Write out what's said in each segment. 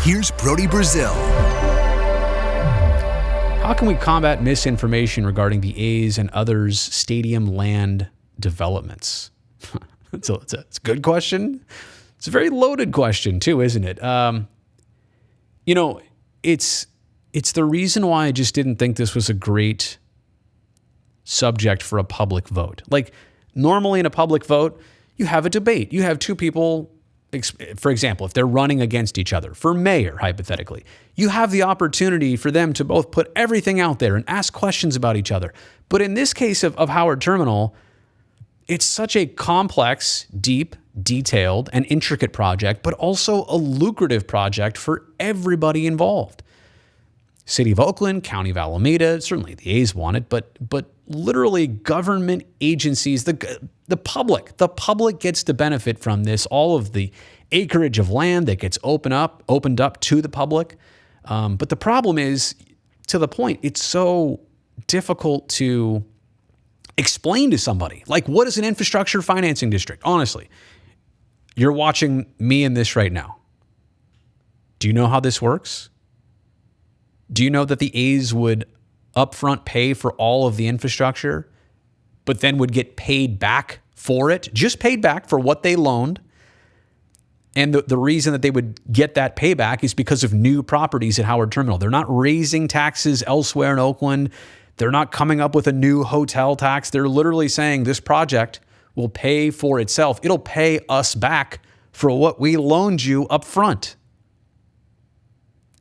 Here's Brody Brazil. How can we combat misinformation regarding the A's and others' stadium land developments? It's a good question. It's a very loaded question too, isn't it? It's the reason why I just didn't think this was a great subject for a public vote. Like, normally in a public vote, you have a debate. You have two people, for example, if they're running against each other for mayor, hypothetically, you have the opportunity for them to both put everything out there and ask questions about each other. But in this case of Howard Terminal, it's such a complex, deep, detailed, and intricate project, but also a lucrative project for everybody involved. City of Oakland, County of Alameda, certainly the A's want it, but literally government agencies, the public gets to benefit from this. All of the acreage of land that gets opened up to the public. But the problem is, to the point, it's so difficult to explain to somebody. Like, what is an infrastructure financing district? Honestly, you're watching me in this right now. Do you know how this works? Do you know that the A's would upfront pay for all of the infrastructure, but then would get paid back for it? Just paid back for what they loaned. And the reason that they would get that payback is because of new properties at Howard Terminal. They're not raising taxes elsewhere in Oakland. They're not coming up with a new hotel tax. They're literally saying this project will pay for itself. It'll pay us back for what we loaned you up front.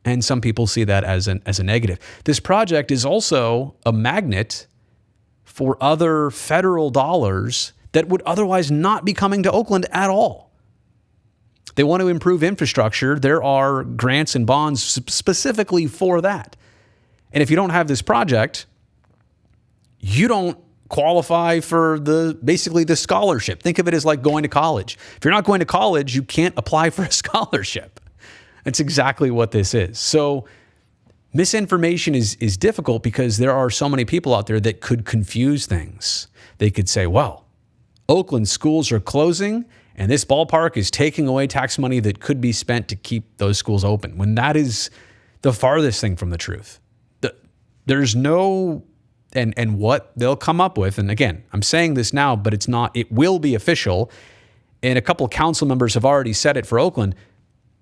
And some people see that as a negative. This project is also a magnet for other federal dollars that would otherwise not be coming to Oakland at all. They want to improve infrastructure. There are grants and bonds specifically for that. And if you don't have this project, you don't qualify for basically the scholarship. Think of it as like going to college. If you're not going to college, you can't apply for a scholarship. That's exactly what this is. So misinformation is difficult because there are so many people out there that could confuse things. They could say, well, Oakland schools are closing and this ballpark is taking away tax money that could be spent to keep those schools open, when that is the farthest thing from the truth. There's no, and what they'll come up with, and again, I'm saying this now, but it will be official, and a couple of council members have already said it for Oakland.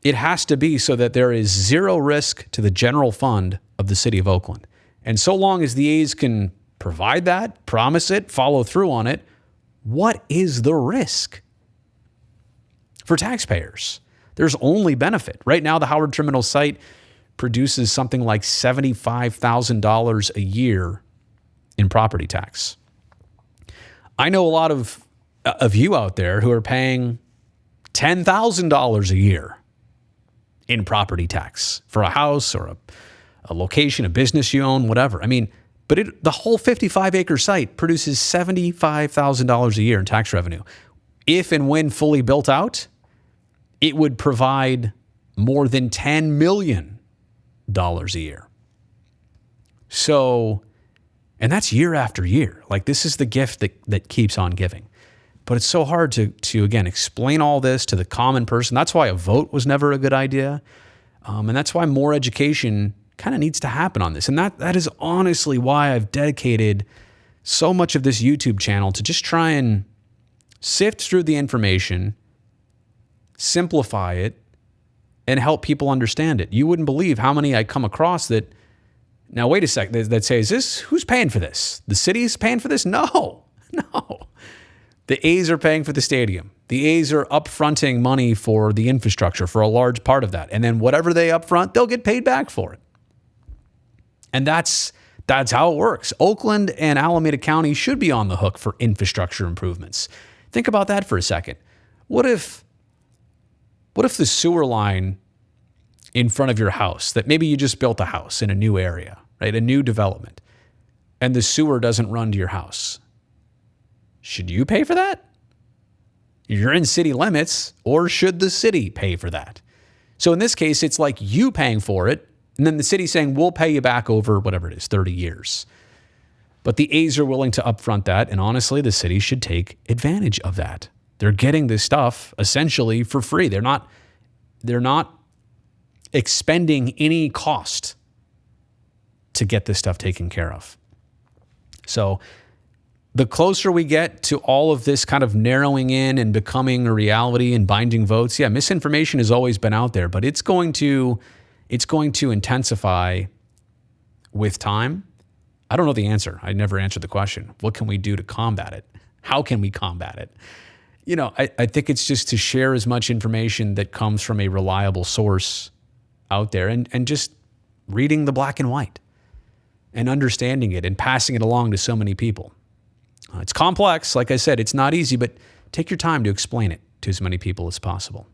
It has to be so that there is zero risk to the general fund of the city of Oakland. And so long as the A's can provide that, promise it, follow through on it, what is the risk for taxpayers? There's only benefit. Right now, the Howard Terminal site produces something like $75,000 a year in property tax. I know a lot of you out there who are paying $10,000 a year in property tax for a house or a location, a business you own, whatever. I mean, but the whole 55-acre site produces $75,000 a year in tax revenue. If and when fully built out, it would provide more than $10 million a year. So, and that's year after year. Like, this is the gift that keeps on giving. But it's so hard to again, explain all this to the common person. That's why a vote was never a good idea. And that's why more education kind of needs to happen on this. And that is honestly why I've dedicated so much of this YouTube channel to just try and sift through the information, simplify it, and help people understand it. You wouldn't believe how many I come across that, now wait a sec, that say, who's paying for this? The city's paying for this? No. The A's are paying for the stadium. The A's are upfronting money for the infrastructure, for a large part of that. And then whatever they upfront, they'll get paid back for it. And that's how it works. Oakland and Alameda County should be on the hook for infrastructure improvements. Think about that for a second. What if the sewer line in front of your house, that maybe you just built a house in a new area, right? A new development, and the sewer doesn't run to your house? Should you pay for that? You're in city limits, or should the city pay for that? So in this case, it's like you paying for it, and then the city saying, we'll pay you back over whatever it is, 30 years. But the A's are willing to upfront that, and honestly, the city should take advantage of that. They're getting this stuff essentially for free. They're not expending any cost to get this stuff taken care of. So the closer we get to all of this kind of narrowing in and becoming a reality and binding votes, yeah, misinformation has always been out there, but it's going to intensify with time. I don't know the answer. I never answered the question. What can we do to combat it? How can we combat it? I think it's just to share as much information that comes from a reliable source out there and just reading the black and white and understanding it and passing it along to so many people. It's complex. Like I said, it's not easy, but take your time to explain it to as many people as possible.